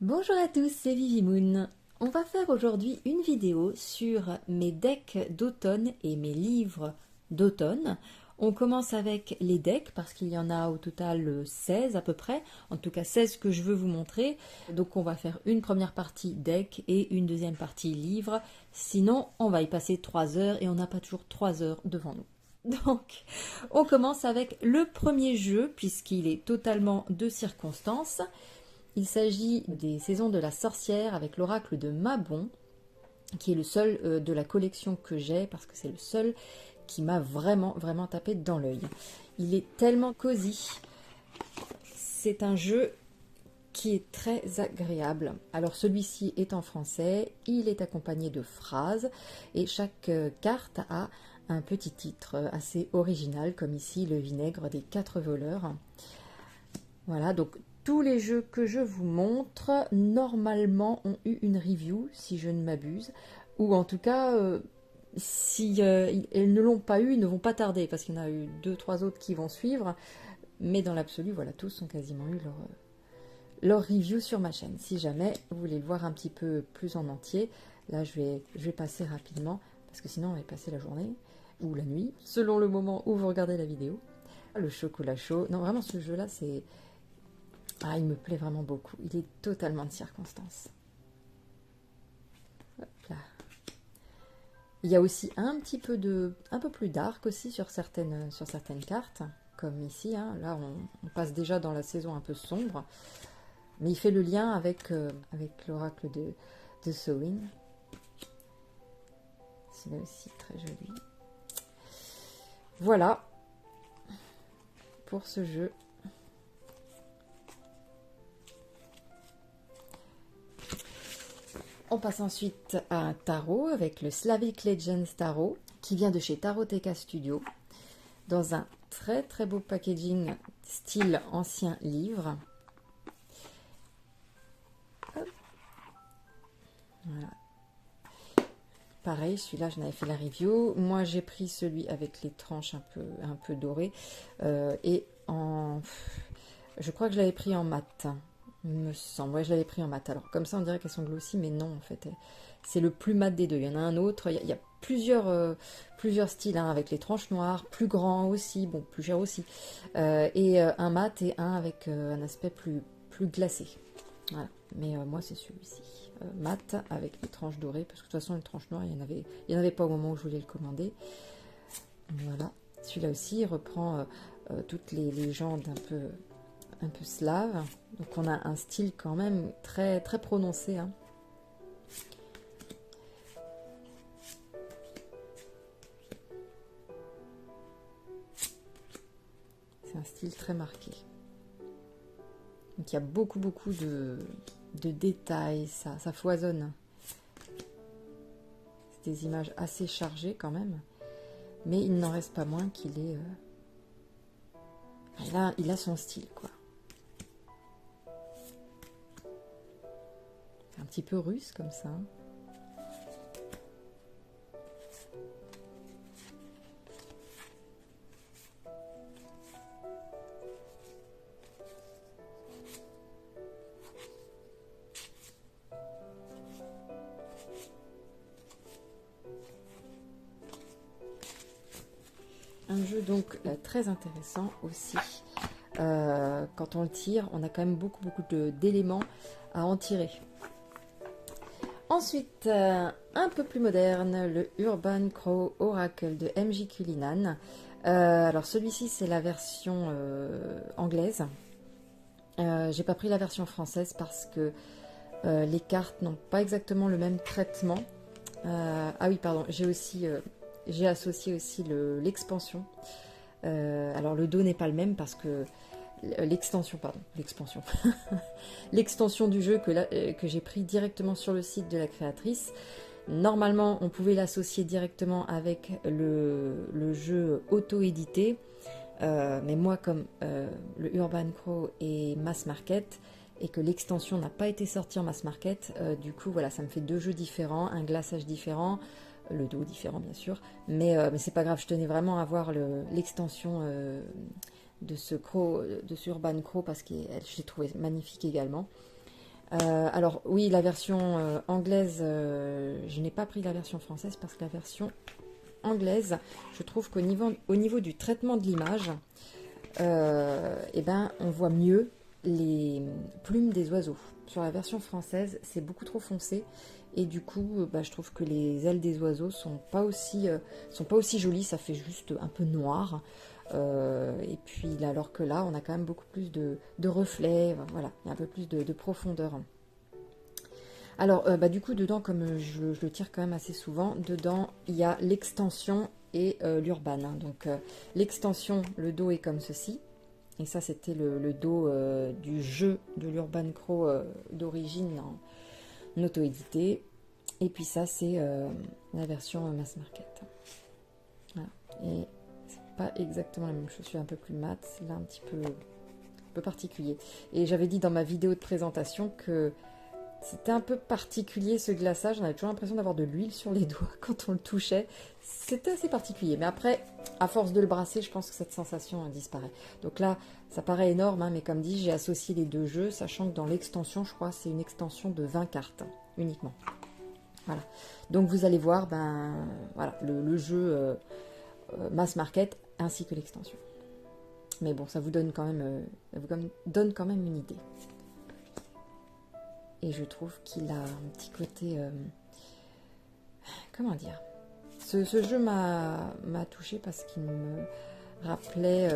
Bonjour à tous, c'est Vivimoon. On va faire aujourd'hui une vidéo sur mes decks d'automne et mes livres d'automne. On commence avec les decks parce qu'il y en a au total 16 à peu près, en tout cas 16 que je veux vous montrer. Donc on va faire une première partie deck et une deuxième partie livre. Sinon on va y passer 3 heures et on n'a pas toujours 3 heures devant nous. Donc on commence avec le premier jeu puisqu'il est totalement de circonstance. Il s'agit des Saisons de la Sorcière avec l'oracle de Mabon, qui est le seul de la collection que j'ai, parce que c'est le seul qui m'a vraiment tapé dans l'œil. Il est tellement cosy. C'est un jeu qui est très agréable. Alors celui-ci est en français, il est accompagné de phrases, et chaque carte a un petit titre assez original, comme ici le vinaigre des 4 voleurs. Voilà, donc tous les jeux que je vous montre, normalement, ont eu une review, si je ne m'abuse. Ou en tout cas, si ils ne l'ont pas eu, ils ne vont pas tarder, parce qu'il y en a eu 2-3 autres qui vont suivre. Mais dans l'absolu, voilà, tous ont quasiment eu leur review sur ma chaîne. Si jamais vous voulez le voir un petit peu plus en entier, là, je vais passer rapidement, parce que sinon, on va y passer la journée ou la nuit, selon le moment où vous regardez la vidéo. Le chocolat chaud. Non, vraiment, ce jeu-là, c'est... Ah, il me plaît vraiment beaucoup. Il est totalement de circonstance. Hop là. Il y a aussi un peu plus dark aussi sur certaines cartes, comme ici. Hein. Là, on passe déjà dans la saison un peu sombre. Mais il fait le lien avec l'oracle de Samhain. C'est aussi très joli. Voilà pour ce jeu. On passe ensuite à un tarot avec le Slavic Legends Tarot qui vient de chez Taroteka Studio dans un très beau packaging style ancien livre. Hop. Voilà. Pareil, celui-là, j'en avais fait la review. Moi, j'ai pris celui avec les tranches un peu dorées et je crois que je l'avais pris en mat. Il me semble, ouais, je l'avais pris en mat. Alors, comme ça, on dirait qu'elles sont glossy, mais non, en fait, c'est le plus mat des deux. Il y en a un autre, il y a plusieurs styles, hein, avec les tranches noires, plus grand aussi, bon, plus cher aussi, et un mat et un avec un aspect plus glacé. Voilà, mais moi, c'est celui-ci. Mat avec les tranches dorées, parce que de toute façon, les tranches noires, il y en avait pas au moment où je voulais le commander. Voilà, celui-là aussi, il reprend toutes les légendes un peu slave, donc on a un style quand même très prononcé, hein. C'est un style très marqué, donc il y a beaucoup de détails, ça foisonne, c'est des images assez chargées quand même, mais il n'en reste pas moins qu'il est il a son style, quoi. Un petit peu russe comme ça. Un jeu donc très intéressant aussi. Quand on le tire, on a quand même beaucoup d'éléments à en tirer. Ensuite, un peu plus moderne, le Urban Crow Oracle de MJ Cullinan. Alors celui-ci, c'est la version anglaise. J'ai pas pris la version française parce que les cartes n'ont pas exactement le même traitement. Ah oui, pardon, j'ai associé aussi l'expansion. Alors le dos n'est pas le même parce que l'extension du jeu que j'ai pris directement sur le site de la créatrice. Normalement, on pouvait l'associer directement avec le jeu auto-édité, mais moi, comme le Urban Crow est mass market et que l'extension n'a pas été sortie en mass market, du coup, voilà, ça me fait 2 jeux différents, un glaçage différent, le dos différent bien sûr, mais c'est pas grave, je tenais vraiment à voir l'extension de ce Urban Crow parce que je l'ai trouvé magnifique également. Alors oui, la version anglaise, je n'ai pas pris la version française parce que la version anglaise, je trouve au niveau du traitement de l'image, eh ben, on voit mieux les plumes des oiseaux. Sur la version française, c'est beaucoup trop foncé et du coup, bah, je trouve que les ailes des oiseaux sont pas aussi jolies, ça fait juste un peu noir. Et puis alors que là, on a quand même beaucoup plus de reflets, voilà, il y a un peu plus de profondeur. Alors, bah, du coup, dedans, comme je le tire quand même assez souvent, dedans, il y a l'extension et l'urban. Hein. Donc, l'extension, le dos est comme ceci. Et ça, c'était le dos du jeu de l'Urban Crow d'origine en auto-édité. Et puis ça, c'est la version mass market. Voilà. Et c'est pas exactement la même chose. Je suis un peu plus mat, c'est là un petit peu particulier. Et j'avais dit dans ma vidéo de présentation que c'était un peu particulier ce glaçage, on avait toujours l'impression d'avoir de l'huile sur les doigts quand on le touchait. C'était assez particulier, mais après, à force de le brasser, je pense que cette sensation disparaît. Donc là, ça paraît énorme, hein, mais comme dit, j'ai associé les deux jeux, sachant que dans l'extension, je crois, c'est une extension de 20 cartes uniquement. Voilà. Donc vous allez voir, ben voilà, le jeu mass market ainsi que l'extension. Mais bon, ça vous donne quand même une idée. Et je trouve qu'il a un petit côté... comment dire, ce jeu m'a touchée parce qu'il me rappelait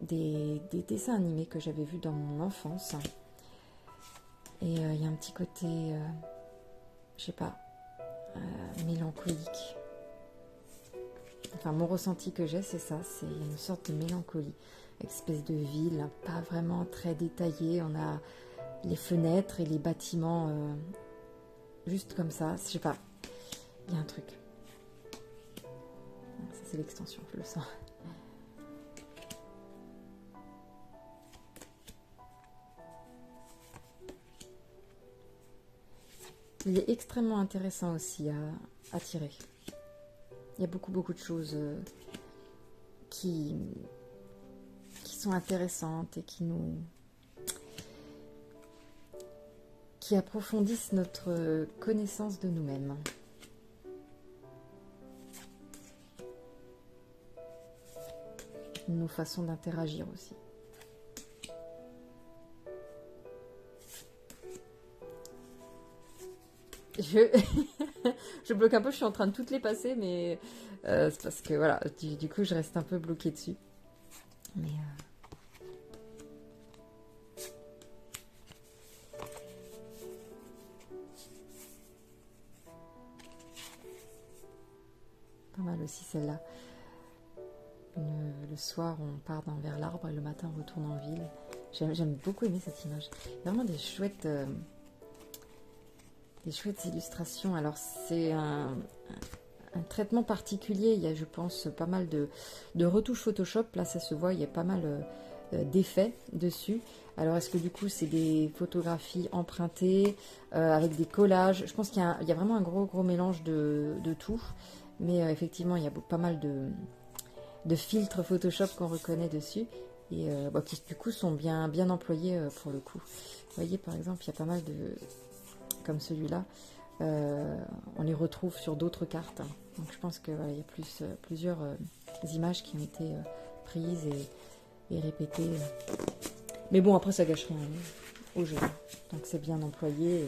des dessins animés que j'avais vus dans mon enfance. Et il y a un petit côté, je sais pas, mélancolique. Enfin, mon ressenti que j'ai, c'est ça, c'est une sorte de mélancolie. Espèce de ville, pas vraiment très détaillée. On a les fenêtres et les bâtiments juste comme ça, je sais pas, il y a un truc. Ça c'est l'extension, je le sens. Il est extrêmement intéressant aussi à tirer. Il y a beaucoup de choses qui sont intéressantes et qui approfondissent notre connaissance de nous-mêmes. Nos façons d'interagir aussi. Je bloque un peu, je suis en train de toutes les passer, mais c'est parce que voilà, du coup je reste un peu bloquée dessus. Mais pas mal aussi celle-là. Le soir, on part vers l'arbre et le matin, on retourne en ville. J'aime beaucoup aimer cette image. Vraiment des chouettes illustrations. Alors, c'est un traitement particulier. Il y a, je pense, pas mal de retouches Photoshop. Là, ça se voit, il y a pas mal d'effets dessus. Alors, est-ce que du coup, c'est des photographies empruntées avec des collages? Je pense qu'il y a vraiment un gros mélange de tout. Mais effectivement, il y a pas mal de filtres Photoshop qu'on reconnaît dessus et qui du coup sont bien employés pour le coup. Vous voyez par exemple, il y a pas mal comme celui-là, on les retrouve sur d'autres cartes. Donc je pense que voilà, il y a plusieurs images qui ont été prises et répétées. Mais bon, après ça gâche rien au jeu. Donc c'est bien employé.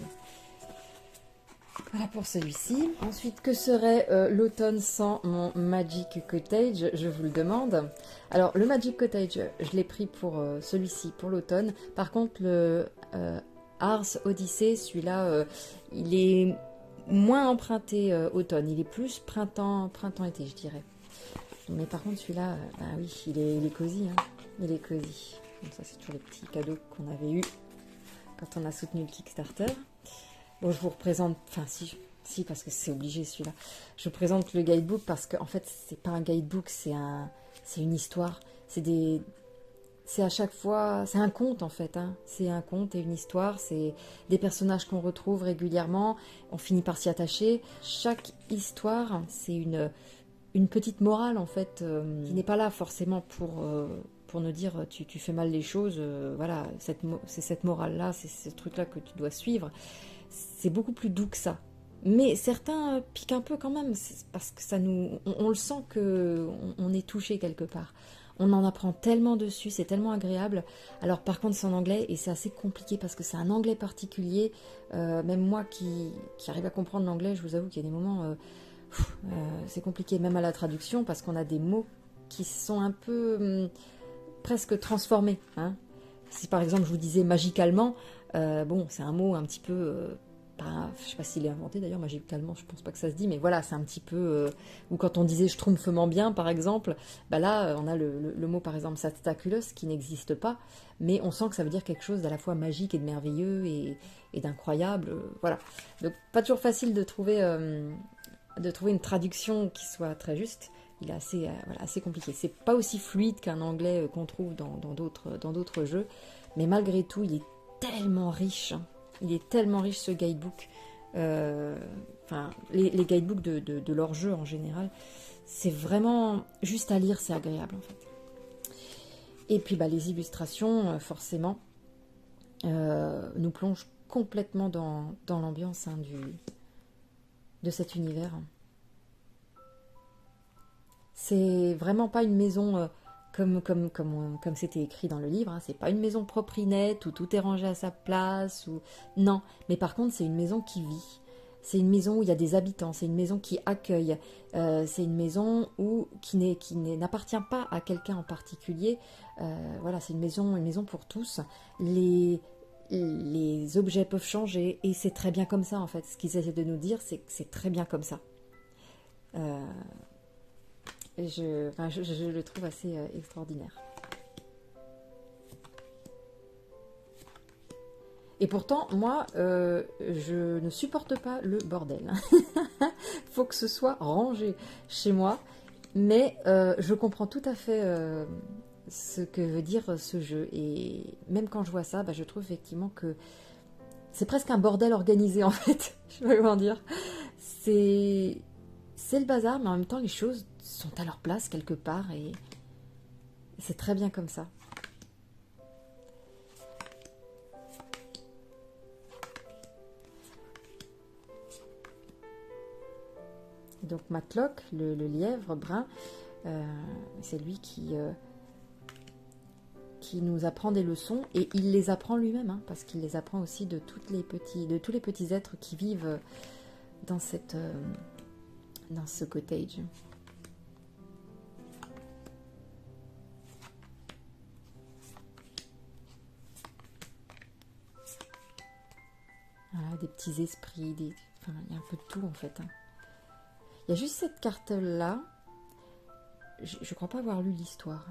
Voilà pour celui-ci. Ensuite, que serait l'automne sans mon Magic Cottage? Je vous le demande. Alors, le Magic Cottage, je l'ai pris pour celui-ci, pour l'automne. Par contre, le Ars Odyssey, celui-là, il est moins emprunté automne. Il est plus printemps-été, je dirais. Mais par contre, celui-là, bah oui, il est cosy. Hein. Il est cosy. Donc ça, c'est toujours les petits cadeaux qu'on avait eus quand on a soutenu le Kickstarter. Bon, je vous représente, enfin si parce que c'est obligé celui-là. Je vous présente le guidebook parce qu'en fait, c'est pas un guidebook, c'est une histoire. C'est à chaque fois, c'est un conte en fait. Hein. C'est un conte et une histoire. C'est des personnages qu'on retrouve régulièrement. On finit par s'y attacher. Chaque histoire, c'est une petite morale en fait, qui n'est pas là forcément pour nous dire tu fais mal les choses, voilà, c'est cette morale-là, c'est ce truc-là que tu dois suivre. C'est beaucoup plus doux que ça. Mais certains piquent un peu quand même, parce que ça on le sent que on est touché quelque part. On en apprend tellement dessus, c'est tellement agréable. Alors par contre c'est en anglais et c'est assez compliqué parce que c'est un anglais particulier. Même moi qui arrive à comprendre l'anglais, je vous avoue qu'il y a des moments, c'est compliqué même à la traduction parce qu'on a des mots qui sont un peu presque transformés. Hein. Si par exemple je vous disais magicalement, bon c'est un mot un petit peu... je sais pas s'il est inventé d'ailleurs, magicalement, je pense pas que ça se dit, mais voilà, c'est un petit peu... ou quand on disait schtroumpfement bien, par exemple, bah là, on a le mot, par exemple, spectaculous, qui n'existe pas, mais on sent que ça veut dire quelque chose d'à la fois magique et de merveilleux et d'incroyable, voilà. Donc, pas toujours facile de trouver une traduction qui soit très juste. Il est assez, voilà, assez compliqué. C'est pas aussi fluide qu'un anglais qu'on trouve dans d'autres jeux, mais malgré tout, il est tellement riche, hein. Il est tellement riche ce guidebook. Enfin, les guidebooks de leur jeu en général, c'est vraiment juste à lire, c'est agréable en fait. Et puis bah, les illustrations, forcément, nous plongent complètement dans l'ambiance hein, de cet univers. C'est vraiment pas une maison... comme c'était écrit dans le livre, hein, c'est pas une maison propre et nette où tout est rangé à sa place. Non, mais par contre c'est une maison qui vit. C'est une maison où il y a des habitants, c'est une maison qui accueille, c'est une maison qui n'appartient pas à quelqu'un en particulier. Voilà, c'est une maison pour tous. Les objets peuvent changer et c'est très bien comme ça en fait. Ce qu'ils essaient de nous dire, c'est que c'est très bien comme ça. Je le trouve assez extraordinaire. Et pourtant, moi, je ne supporte pas le bordel. Faut que ce soit rangé chez moi. Mais je comprends tout à fait ce que veut dire ce jeu. Et même quand je vois ça, bah, je trouve effectivement que c'est presque un bordel organisé, en fait. Je sais pas comment dire. C'est le bazar, mais en même temps, les choses sont à leur place quelque part. Et c'est très bien comme ça. Donc Matlock, le lièvre brun, c'est lui qui nous apprend des leçons et il les apprend lui-même, hein, parce qu'il les apprend aussi de tous les petits êtres qui vivent dans ce cottage. Voilà, des petits esprits, enfin, il y a un peu de tout en fait. Hein. Il y a juste cette carte-là. Je ne crois pas avoir lu l'histoire,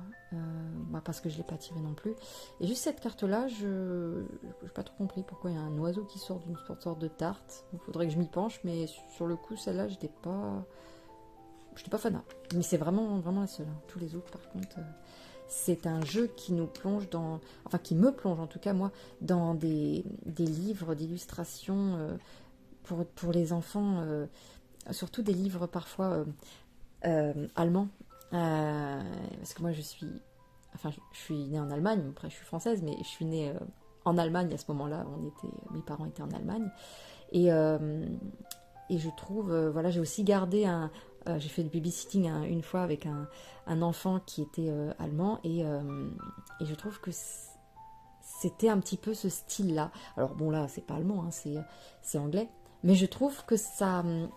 parce que je ne l'ai pas tirée non plus. Et juste cette carte-là, je n'ai pas trop compris pourquoi il y a un oiseau qui sort d'une sorte de tarte. Il faudrait que je m'y penche, mais sur le coup, celle-là, je n'étais pas fanat. Mais c'est vraiment, vraiment la seule. Hein. Tous les autres, par contre, c'est un jeu qui nous plonge qui me plonge en tout cas, moi, dans des livres d'illustration pour les enfants, surtout des livres parfois allemands. Parce que moi je suis née en Allemagne, après je suis française, mais je suis née en Allemagne à ce moment-là, mes parents étaient en Allemagne, et je trouve, voilà, j'ai aussi gardé j'ai fait du babysitting une fois avec un enfant qui était allemand, et je trouve que c'était un petit peu ce style-là. Alors bon là, c'est pas allemand, hein, c'est anglais, mais je trouve que ça me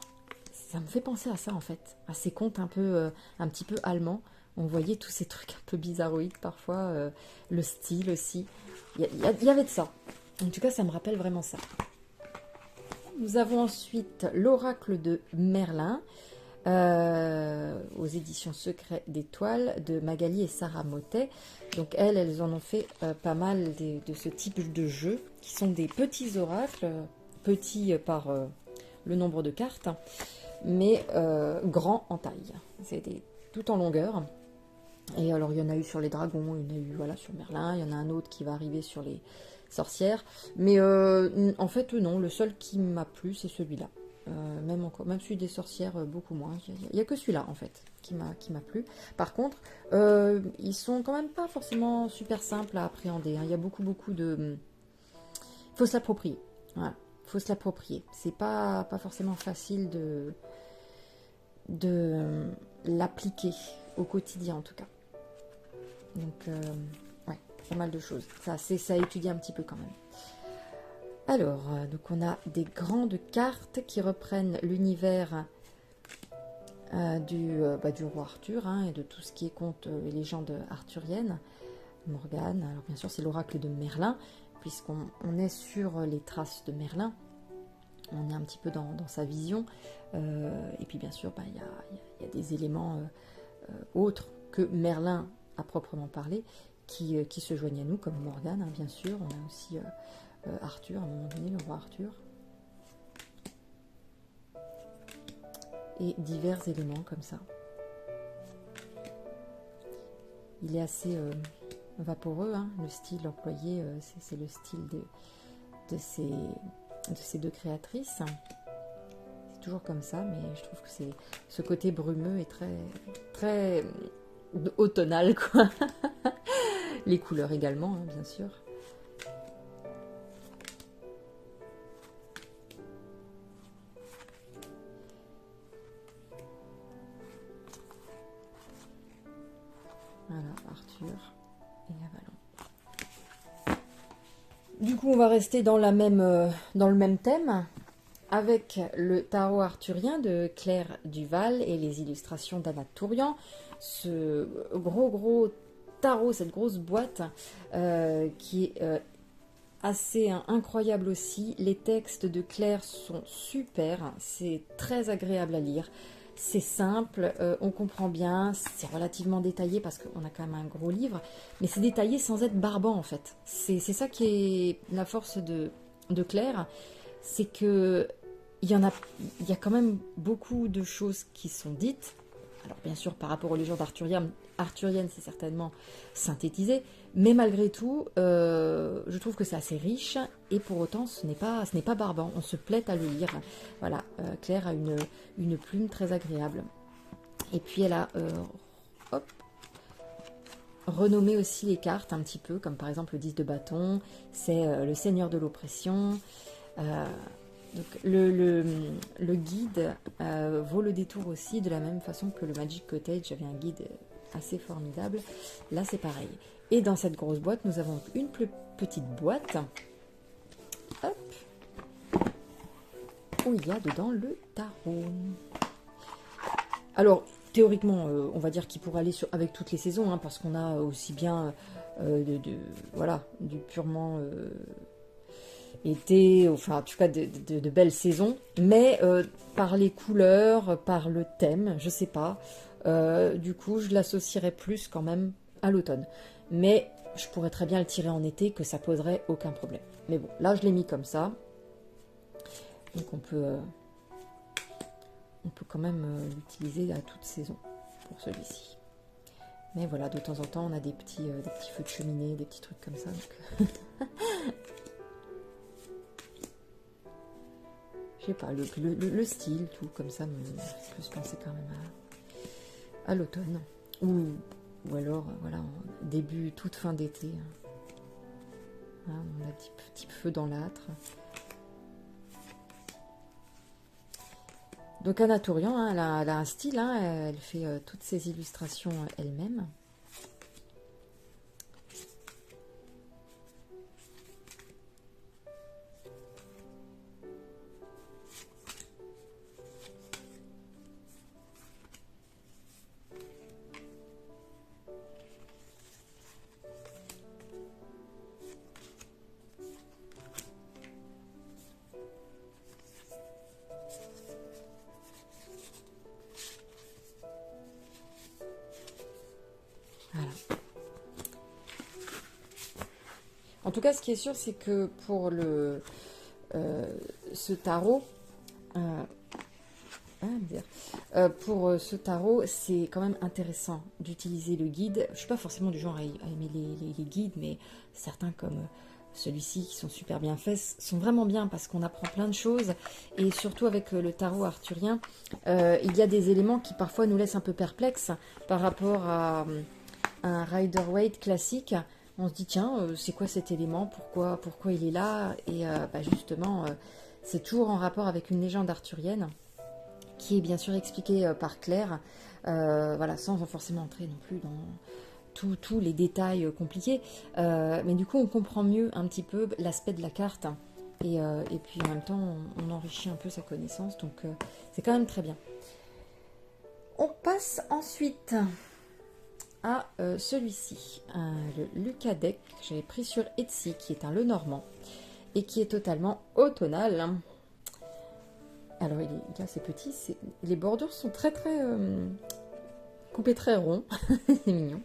fait penser à ça en fait, à ces contes un petit peu allemands. On voyait tous ces trucs un peu bizarroïdes parfois, le style aussi. Il y avait de ça. En tout cas, ça me rappelle vraiment ça. Nous avons ensuite l'Oracle de Merlin, aux éditions Secret d'Étoiles, de Magali et Sarah Mottet. Donc elles en ont fait pas mal de ce type de jeu, qui sont des petits oracles, petits par le nombre de cartes, mais grand en taille. C'est tout en longueur. Et alors il y en a eu sur les dragons, il y en a eu voilà, sur Merlin, il y en a un autre qui va arriver sur les sorcières. Mais en fait non, le seul qui m'a plu c'est celui-là. même celui des sorcières, beaucoup moins. Il y a que celui-là, en fait, qui m'a plu. Par contre, ils sont quand même pas forcément super simples à appréhender, hein. Il y a beaucoup de... Il faut se l'approprier. Voilà. Faut se l'approprier. C'est pas forcément facile de l'appliquer au quotidien, en tout cas. Donc, ouais, pas mal de choses. Ça a étudié un petit peu quand même. Alors, donc on a des grandes cartes qui reprennent l'univers du roi Arthur, hein, et de tout ce qui est contes et légendes arthuriennes. Morgane, alors bien sûr c'est l'oracle de Merlin, puisqu'on est sur les traces de Merlin. On est un petit peu dans sa vision. Et puis bien sûr, y a des éléments autres que Merlin à proprement parler, qui se joignent à nous, comme Morgane, hein, bien sûr. On a aussi Arthur, à un moment donné, le roi Arthur. Et divers éléments comme ça. Il est assez vaporeux, hein, le style employé, c'est le style de ces deux créatrices. C'est toujours comme ça, mais je trouve que ce côté brumeux est très automnal, quoi. Les couleurs également, hein, bien sûr. Voilà, Arthur et Avalon. Du coup, on va rester dans le même thème, avec le tarot arthurien de Claire Duval et les illustrations d'Anna Tourian. Ce gros tarot, cette grosse boîte qui est assez incroyable aussi. Les textes de Claire sont super, c'est très agréable à lire. C'est simple, on comprend bien, c'est relativement détaillé parce qu'on a quand même un gros livre, mais c'est détaillé sans être barbant en fait. C'est ça qui est la force de Claire, c'est que il y a quand même beaucoup de choses qui sont dites. Alors bien sûr, par rapport aux légendes arthuriennes, c'est certainement synthétisé, mais malgré tout, je trouve que c'est assez riche, et pour autant, ce n'est pas barbant. On se plaît à le lire. Voilà, Claire a une plume très agréable. Et puis elle a renommé aussi les cartes un petit peu, comme par exemple le 10 de bâton, c'est le seigneur de l'oppression. Donc le guide vaut le détour aussi, de la même façon que le Magic Cottage avait un guide assez formidable. Là c'est pareil. Et dans cette grosse boîte, nous avons une plus petite boîte. Hop, où il y a dedans le tarot. Alors théoriquement, on va dire qu'il pourrait aller avec toutes les saisons, hein, parce qu'on a aussi bien voilà, du purement été, enfin en tout cas de belles saisons, mais par les couleurs, par le thème, je sais pas, du coup je l'associerais plus quand même à l'automne, mais je pourrais très bien le tirer en été, que ça poserait aucun problème. Mais bon, là je l'ai mis comme ça, donc on peut quand même l'utiliser à toute saison pour celui-ci. Mais voilà, de temps en temps on a des petits feux de cheminée, des petits trucs comme ça, donc je sais pas, le style, tout comme ça, peut se penser quand même à l'automne. Ou alors, voilà, début, toute fin d'été. Hein, on a des petits feux dans l'âtre. Donc Anna Tourian, hein, elle a un style, hein, elle fait toutes ses illustrations elle-même. Voilà. En tout cas, ce qui est sûr, c'est que pour ce tarot, pour ce tarot, c'est quand même intéressant d'utiliser le guide. Je ne suis pas forcément du genre à aimer les guides, mais certains comme celui-ci qui sont super bien faits, sont vraiment bien parce qu'on apprend plein de choses. Et surtout avec le tarot arthurien, il y a des éléments qui parfois nous laissent un peu perplexes par rapport à un Rider-Waite classique. On se dit, tiens, c'est quoi cet élément, pourquoi il est là? Et justement, c'est toujours en rapport avec une légende arthurienne qui est bien sûr expliquée par Claire, voilà, sans forcément entrer non plus dans tous les détails compliqués. Mais du coup, on comprend mieux un petit peu l'aspect de la carte. Et puis en même temps, on enrichit un peu sa connaissance. Donc c'est quand même très bien. On passe ensuite à celui-ci, le Lucas Deck que j'avais pris sur Etsy, qui est un Lenormand et qui est totalement automnal. Alors il est assez petit, les bordures sont très coupées très rond, c'est mignon.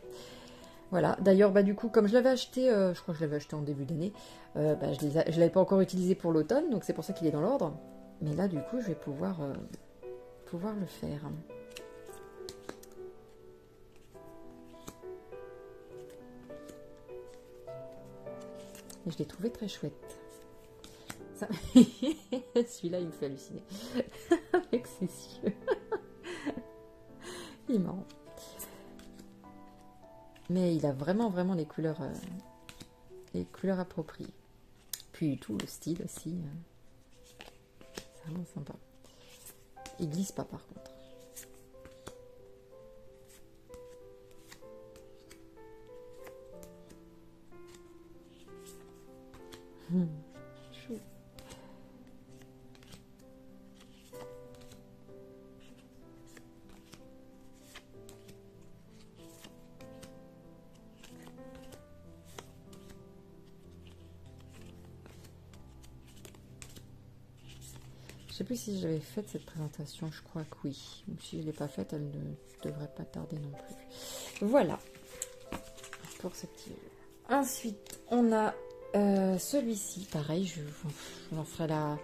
Voilà, d'ailleurs du coup comme je l'avais acheté, je crois que je l'avais acheté en début d'année, je ne l'avais pas encore utilisé pour l'automne, donc c'est pour ça qu'il est dans l'ordre. Mais là du coup je vais pouvoir le faire. Et je l'ai trouvé très chouette. Celui-là, il me fait halluciner. Avec ses yeux. Il est marrant. Mais il a vraiment les couleurs appropriées. Puis tout le style aussi. C'est vraiment sympa. Il glisse pas par contre. Chou. Je sais plus si j'avais fait cette présentation, je crois que oui. Ou si je ne l'ai pas faite, elle ne devrait pas tarder non plus. Voilà. Pour ce petit jeu. Ensuite, on a celui-ci. Pareil, je vous en ferai la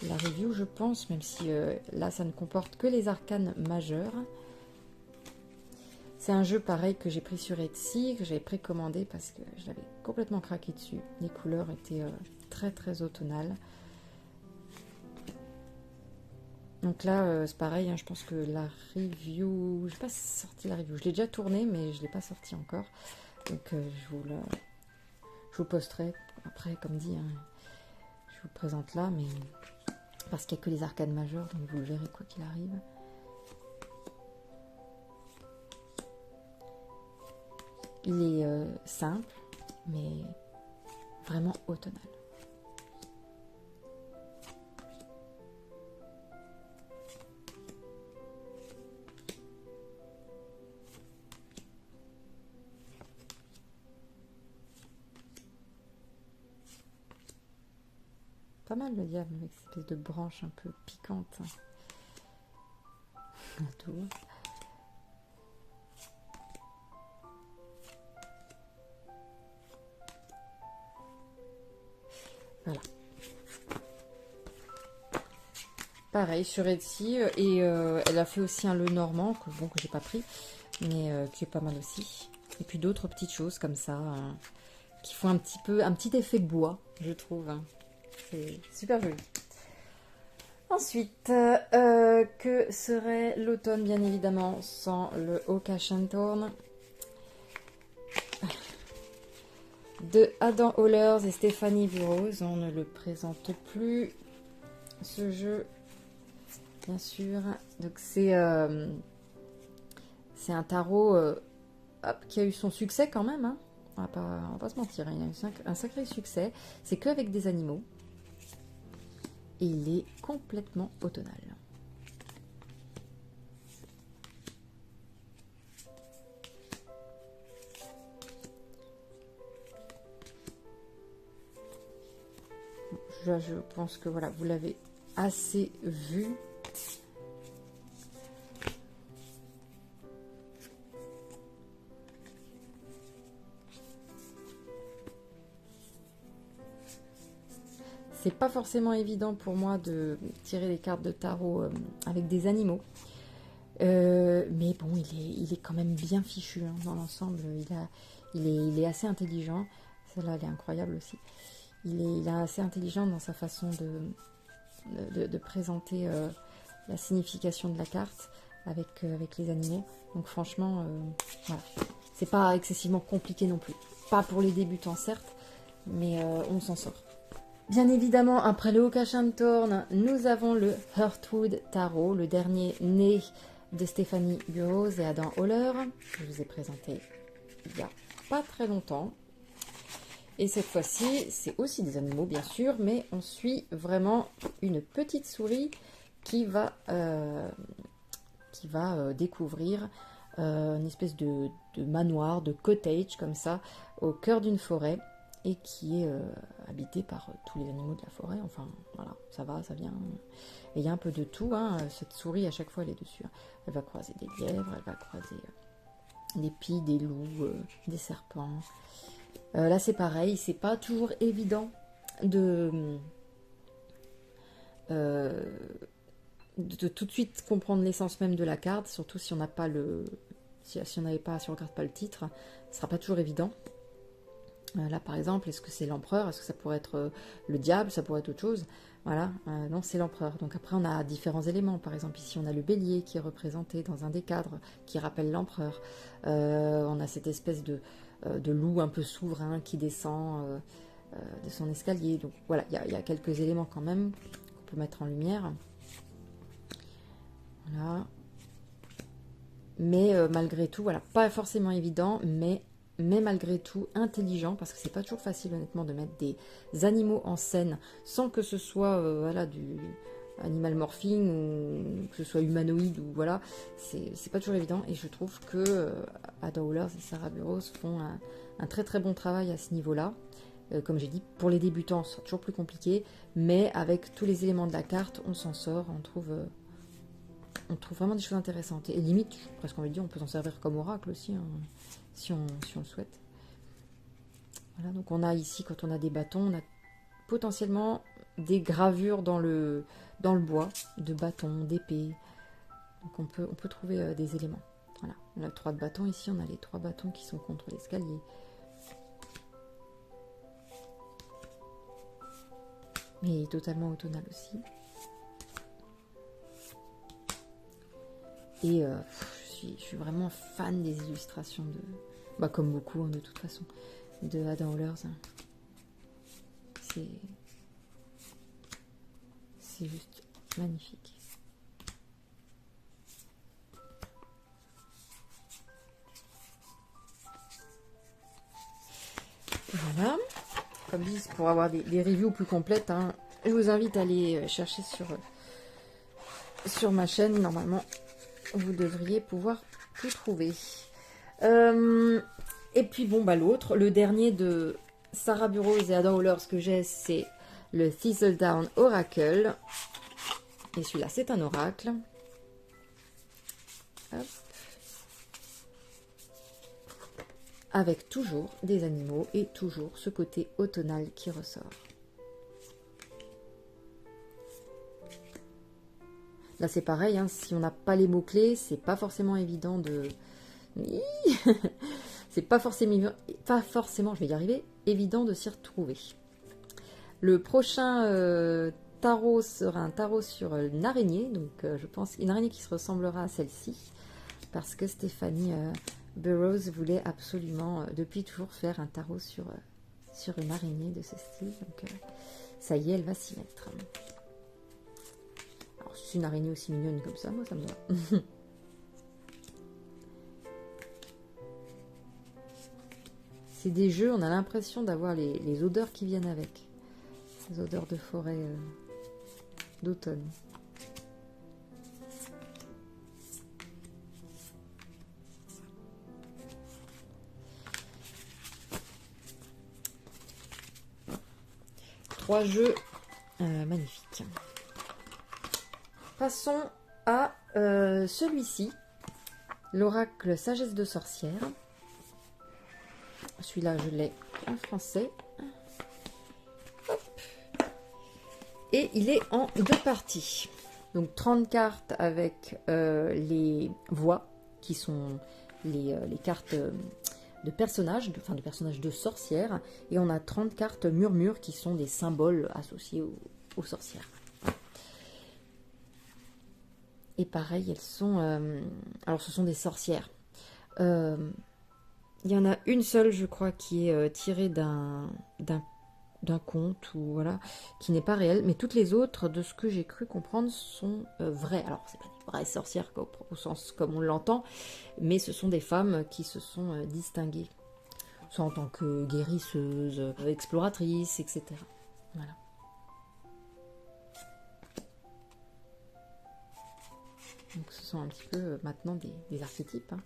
review, je pense, même si là, ça ne comporte que les arcanes majeures. C'est un jeu pareil que j'ai pris sur Etsy, que j'avais précommandé parce que je l'avais complètement craqué dessus. Les couleurs étaient très automnales. Donc là, c'est pareil, hein, je pense que la review... Je n'ai pas sorti la review. Je l'ai déjà tournée, mais je ne l'ai pas sortie encore. Donc je vous posterai après, comme dit. Hein, je vous présente là, mais parce qu'il n'y a que les arcades majeures, donc vous le verrez quoi qu'il arrive. Il est simple, mais vraiment automnal. Pas mal le diable avec cette espèce de branche un peu piquante. Tout. Voilà. Pareil sur Etsy et elle a fait aussi un Lenormand que j'ai pas pris, mais qui est pas mal aussi. Et puis d'autres petites choses comme ça qui font un petit effet bois, je trouve. C'est super joli. Ensuite, que serait l'automne, bien évidemment, sans le Oka Shantorn de Adam Hollers et Stéphanie Burrows. On ne le présente plus, ce jeu, bien sûr. Donc c'est un tarot qui a eu son succès quand même. Hein. On va pas se mentir, il a eu un sacré succès. C'est qu'avec des animaux. Et il est complètement automnal. Je pense que voilà, vous l'avez assez vu. C'est pas forcément évident pour moi de tirer des cartes de tarot avec des animaux. Mais bon, il est quand même bien fichu hein, dans l'ensemble. Il est assez intelligent. Celle-là, elle est incroyable aussi. il est assez intelligent dans sa façon de présenter la signification de la carte avec les animaux. Donc franchement, voilà. C'est pas excessivement compliqué non plus. Pas pour les débutants certes, mais on s'en sort. Bien évidemment, après le Aucassin-Thorn, nous avons le Heartwood Tarot, le dernier né de Stéphanie Burrows et Adam Holler, que je vous ai présenté il y a pas très longtemps. Et cette fois-ci, c'est aussi des animaux, bien sûr, mais on suit vraiment une petite souris qui va découvrir une espèce de manoir, de cottage, comme ça, au cœur d'une forêt, et qui est habité par tous les animaux de la forêt. Enfin, voilà, ça va, ça vient. Et il y a un peu de tout, hein. Cette souris, à chaque fois, elle est dessus. Elle va croiser des lièvres, elle va croiser des pies, des loups, des serpents. Là, c'est pareil, c'est pas toujours évident de tout de suite comprendre l'essence même de la carte, surtout si on n'a pas si on regarde pas le titre, ce sera pas toujours évident. Là, par exemple, est-ce que c'est l'empereur? Est-ce que ça pourrait être le diable? Ça pourrait être autre chose? Voilà, non, c'est l'empereur. Donc après, on a différents éléments. Par exemple, ici, on a le bélier qui est représenté dans un des cadres, qui rappelle l'empereur. On a cette espèce de loup un peu souverain qui descend de son escalier. Donc voilà, il y a quelques éléments quand même qu'on peut mettre en lumière. Voilà. Mais malgré tout, voilà, pas forcément évident, mais malgré tout intelligent, parce que c'est pas toujours facile honnêtement de mettre des animaux en scène sans que ce soit voilà, du animal morphing ou que ce soit humanoïde, ou voilà, c'est pas toujours évident, et je trouve que Ada Hollers et Sarah Burrows font un très très bon travail à ce niveau-là. Comme j'ai dit, pour les débutants c'est toujours plus compliqué, mais avec tous les éléments de la carte on s'en sort, on trouve vraiment des choses intéressantes, et limite, presque envie de dire, on peut s'en servir comme oracle aussi, hein, si on le souhaite. Voilà, donc on a ici, quand on a des bâtons, on a potentiellement des gravures dans le bois, de bâtons, d'épées. Donc on peut trouver des éléments. Voilà, on a 3 de bâtons ici, on a les 3 bâtons qui sont contre l'escalier. Mais totalement automnal aussi. Et je suis vraiment fan des illustrations comme beaucoup, hein, de toute façon, de Ada Hollers. C'est juste magnifique. Voilà. Comme dit, pour avoir des reviews plus complètes, hein, je vous invite à aller chercher sur ma chaîne. Normalement, vous devriez pouvoir tout trouver. Et puis bon, l'autre, le dernier de Sarah Burrows et Ada Hollers que j'ai, c'est le Thistledown Oracle. Et celui-là, c'est un oracle. Hop. Avec toujours des animaux et toujours ce côté automnal qui ressort. Là, c'est pareil, hein, si on n'a pas les mots-clés, c'est pas forcément évident de... c'est pas forcément, je vais y arriver, évident de s'y retrouver. Le prochain tarot sera un tarot sur une araignée, donc je pense une araignée qui se ressemblera à celle-ci, parce que Stéphanie Burrows voulait absolument, depuis toujours, faire un tarot sur une araignée de ce style, donc ça y est, elle va s'y mettre. Alors, si c'est une araignée aussi mignonne comme ça, moi ça me va. C'est des jeux, on a l'impression d'avoir les odeurs qui viennent avec. Ces odeurs de forêt d'automne. Trois jeux magnifiques. Passons à celui-ci, l'oracle Sagesse de sorcière. Celui-là, je l'ai en français. Hop. Et il est en 2 parties. Donc 30 cartes avec les voix, qui sont les cartes personnages, de personnages de sorcières, et on a 30 cartes murmures qui sont des symboles associés aux sorcières. Et pareil, elles sont... alors ce sont des sorcières. Il y en a une seule, je crois, qui est tirée d'un conte, ou voilà, qui n'est pas réel, mais toutes les autres, de ce que j'ai cru comprendre, sont vraies. Alors, c'est pas des vraies sorcières au sens comme on l'entend, mais ce sont des femmes qui se sont distinguées, soit en tant que guérisseuses, exploratrices, etc. Voilà. Donc ce sont un petit peu maintenant des archétypes. Hein.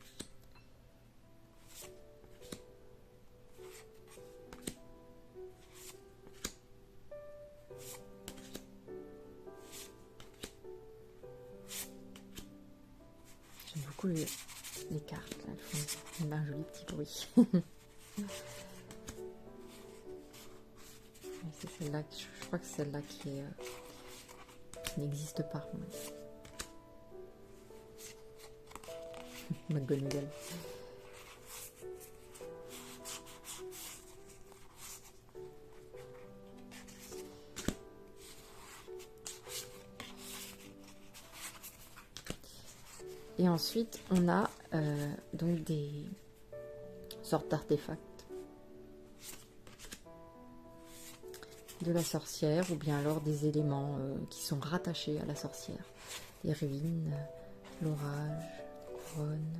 J'aime beaucoup les cartes, là, elles font un joli petit bruit. C'est celle-là, je crois que c'est celle-là qui n'existe pas. McGonagall. Et ensuite, on a donc des sortes d'artefacts de la sorcière, ou bien alors des éléments qui sont rattachés à la sorcière. Les ruines, l'orage, couronne.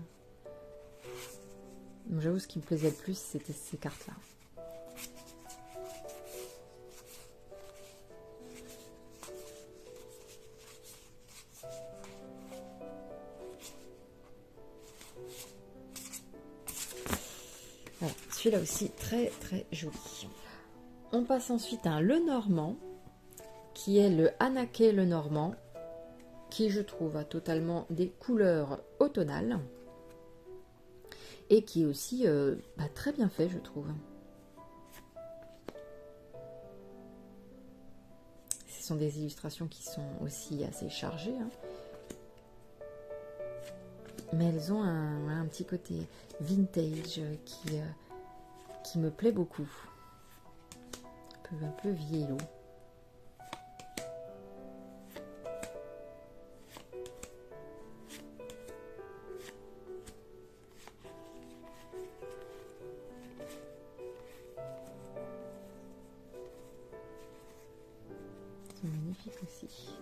J'avoue, ce qui me plaisait le plus, c'était ces cartes-là. Voilà, celui-là aussi, très très joli. On passe ensuite à un Lenormand, qui est le Anaké Lenormand, qui je trouve a totalement des couleurs automnales, et qui est aussi très bien fait, je trouve. Ce sont des illustrations qui sont aussi assez chargées, hein. Mais elles ont un petit côté vintage qui me plaît beaucoup. Un peu vieillot. C'est magnifique aussi.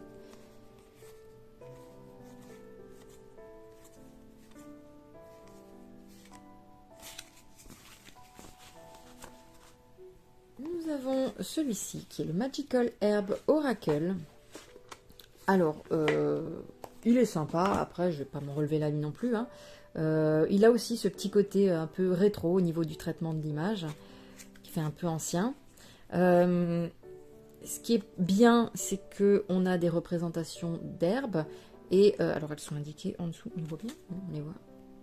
Nous avons celui-ci qui est le Magical Herb Oracle. Alors, il est sympa. Après, je vais pas m'en relever la nuit non plus. Hein. Il a aussi ce petit côté un peu rétro au niveau du traitement de l'image, qui fait un peu ancien. Ce qui est bien, c'est qu'on a des représentations d'herbes. Et alors, elles sont indiquées en dessous. On voit bien? On les voit?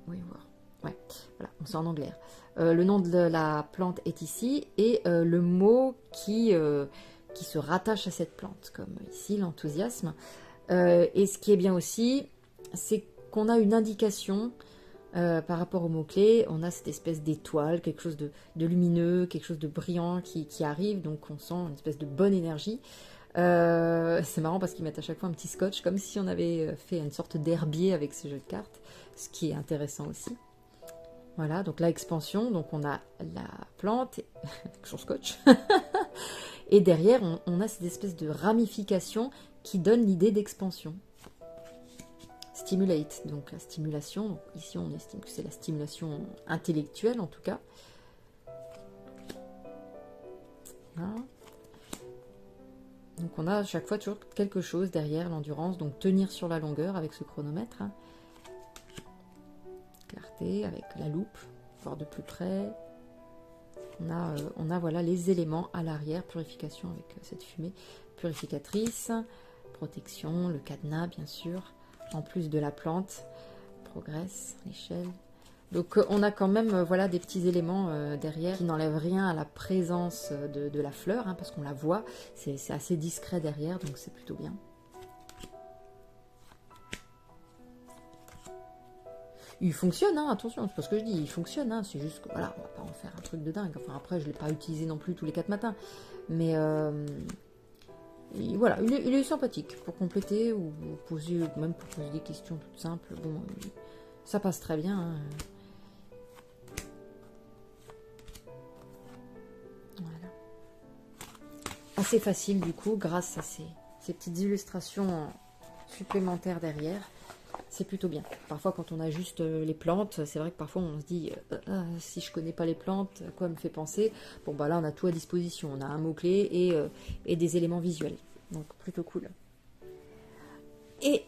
Oui, on voit. Ouais, voilà, c'est en anglais. Le nom de la plante est ici, et le mot qui se rattache à cette plante, comme ici, l'enthousiasme. Et ce qui est bien aussi, c'est qu'on a une indication par rapport au mot-clé. On a cette espèce d'étoile, quelque chose de lumineux, quelque chose de brillant qui arrive, donc on sent une espèce de bonne énergie. C'est marrant parce qu'ils mettent à chaque fois un petit scotch, comme si on avait fait une sorte d'herbier avec ce jeu de cartes, ce qui est intéressant aussi. Voilà, donc là, expansion, donc on a la plante, son scotch, et derrière, on a cette espèce de ramification qui donne l'idée d'expansion. Stimulate, donc la stimulation, donc ici on estime que c'est la stimulation intellectuelle en tout cas. Voilà. Donc on a à chaque fois toujours quelque chose derrière l'endurance, donc tenir sur la longueur avec ce chronomètre. Hein. Clarté avec la loupe, voir de plus près. On a voilà les éléments à l'arrière, purification avec cette fumée purificatrice, protection, le cadenas bien sûr, en plus de la plante, progresse, l'échelle. Donc on a quand même voilà des petits éléments derrière qui n'enlèvent rien à la présence de la fleur, hein, parce qu'on la voit, c'est assez discret derrière, donc c'est plutôt bien. il fonctionne, hein, attention, c'est pas ce que je dis, il fonctionne, hein, c'est juste que voilà, on va pas en faire un truc de dingue. Enfin après, je l'ai pas utilisé non plus tous les 4 matins, mais voilà, il est sympathique pour compléter ou poser, même pour poser des questions toutes simples. Bon, ça passe très bien. Hein. Voilà. Assez facile du coup, grâce à ces petites illustrations supplémentaires derrière. C'est plutôt bien. Parfois, quand on a juste les plantes, c'est vrai que parfois on se dit si je connais pas les plantes, à quoi me fait penser? Bon, bah là, on a tout à disposition. On a un mot-clé et des éléments visuels. Donc, plutôt cool. Et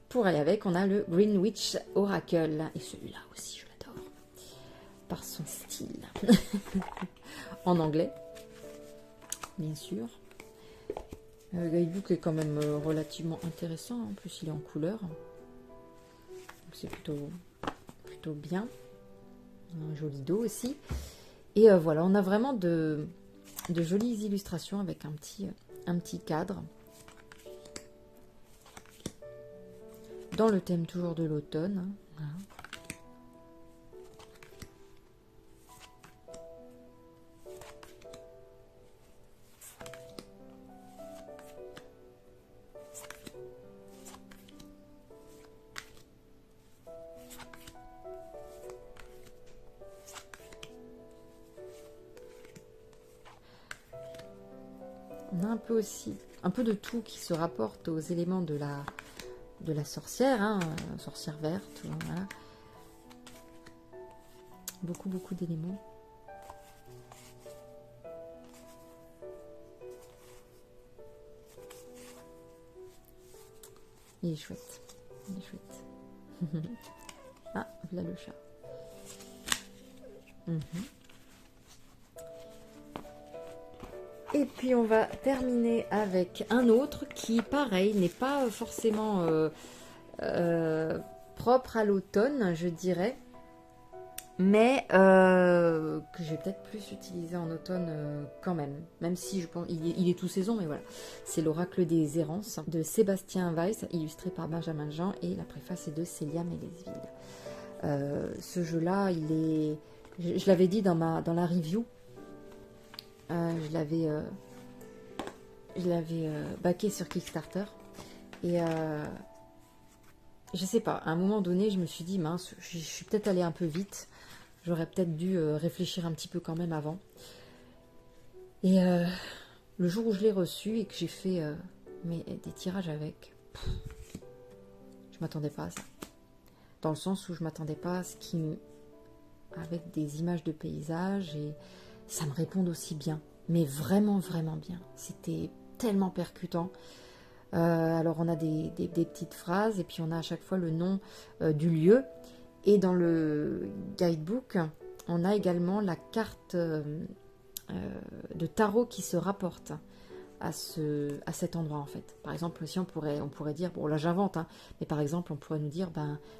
pour aller avec, on a le Greenwich Oracle. Et celui-là aussi, je l'adore. Par son style. En anglais, bien sûr. Le guidebook est quand même relativement intéressant. En plus, il est en couleur. C'est plutôt bien. Un joli dos aussi. Et voilà, on a vraiment de jolies illustrations avec un petit cadre. Dans le thème toujours de l'automne. Voilà. On a un peu aussi, un peu de tout qui se rapporte aux éléments de la sorcière, hein, sorcière verte, voilà. Beaucoup d'éléments. Il est chouette, il est chouette. Ah, voilà le chat. Et puis on va terminer avec un autre qui, pareil, n'est pas forcément propre à l'automne, je dirais, mais que je vais peut-être plus utiliser en automne quand même si je pense il est tout saison, mais voilà. C'est l'Oracle des errances de Sébastien Weiss, illustré par Benjamin Jean, et la préface est de Célia Mélesville. Ce jeu-là, il est, je l'avais dit dans la review. Je l'avais backé sur Kickstarter et je sais pas, à un moment donné je me suis dit mince, je suis peut-être allée un peu vite, j'aurais peut-être dû réfléchir un petit peu quand même avant. Et le jour où je l'ai reçu et que j'ai fait des tirages avec, je m'attendais pas à ça, dans le sens où je m'attendais pas à ce qui, avec des images de paysages, et ça me réponde aussi bien, mais vraiment bien. C'était tellement percutant. Alors on a des petites phrases et puis on a à chaque fois le nom du lieu. Et dans le guidebook, on a également la carte de tarot qui se rapporte à cet endroit en fait. Par exemple, si on pourrait dire, bon là j'invente, hein, mais par exemple on pourrait nous dire,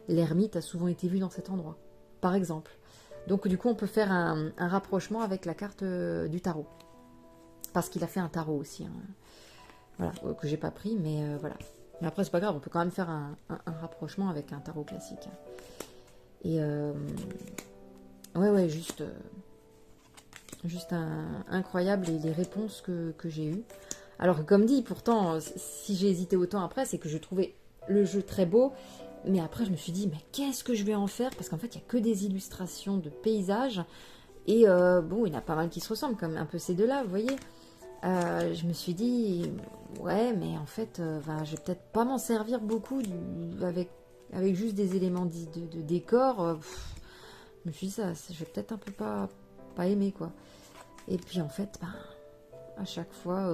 l'ermite a souvent été vu dans cet endroit, par exemple. Donc du coup on peut faire un rapprochement avec la carte du tarot. Parce qu'il a fait un tarot aussi. Hein. Voilà, que j'ai pas pris, mais voilà. Mais après c'est pas grave, on peut quand même faire un rapprochement avec un tarot classique. Et ouais, juste incroyable les réponses que j'ai eues. Alors que comme dit, pourtant, si j'ai hésité autant après, c'est que je trouvais le jeu très beau. Mais après, je me suis dit, mais qu'est-ce que je vais en faire? Parce qu'en fait, il n'y a que des illustrations de paysages. Et bon, il y en a pas mal qui se ressemblent, comme un peu ces deux-là, vous voyez. Je me suis dit, ouais, mais en fait, je vais peut-être pas m'en servir beaucoup avec juste des éléments de décor. Je me suis dit, ça, je vais peut-être un peu pas aimer, quoi. Et puis, en fait, à chaque fois,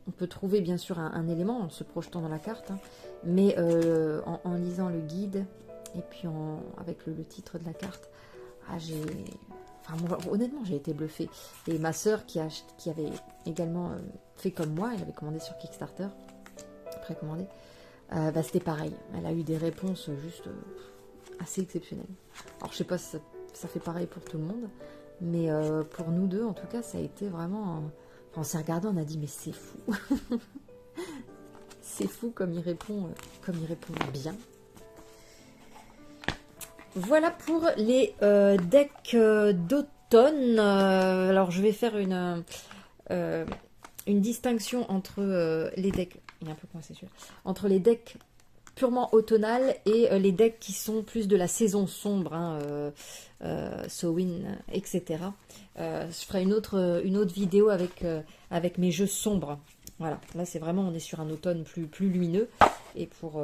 on peut trouver, bien sûr, un élément en se projetant dans la carte, hein, mais en lisant le guide, et puis avec le titre de la carte, honnêtement, j'ai été bluffée. Et ma sœur qui avait également fait comme moi, elle avait commandé sur Kickstarter, précommandé, c'était pareil. Elle a eu des réponses juste assez exceptionnelles. Alors, je sais pas si ça fait pareil pour tout le monde, mais pour nous deux, en tout cas, ça a été vraiment... on s'est regardé, on a dit, mais c'est fou. C'est fou comme il répond bien. Voilà pour les decks d'automne. Alors je vais faire une distinction entre les decks. Il est un peu coincé celui-là. Entre les decks purement automnales et les decks qui sont plus de la saison sombre, hein, Sowin, etc. Je ferai une autre vidéo avec mes jeux sombres. Voilà, là c'est vraiment, on est sur un automne plus lumineux. Et pour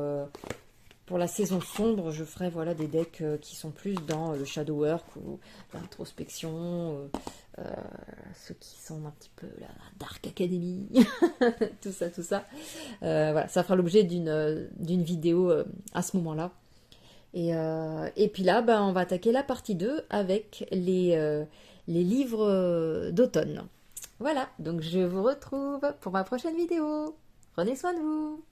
la saison sombre, je ferai voilà, des decks qui sont plus dans le shadow work ou l'introspection, ceux qui sont un petit peu la Dark Academy, tout ça, tout ça. Voilà, ça fera l'objet d'une vidéo à ce moment-là. Et puis là, ben, on va attaquer la partie 2 avec les livres d'automne. Voilà, donc je vous retrouve pour ma prochaine vidéo. Prenez soin de vous.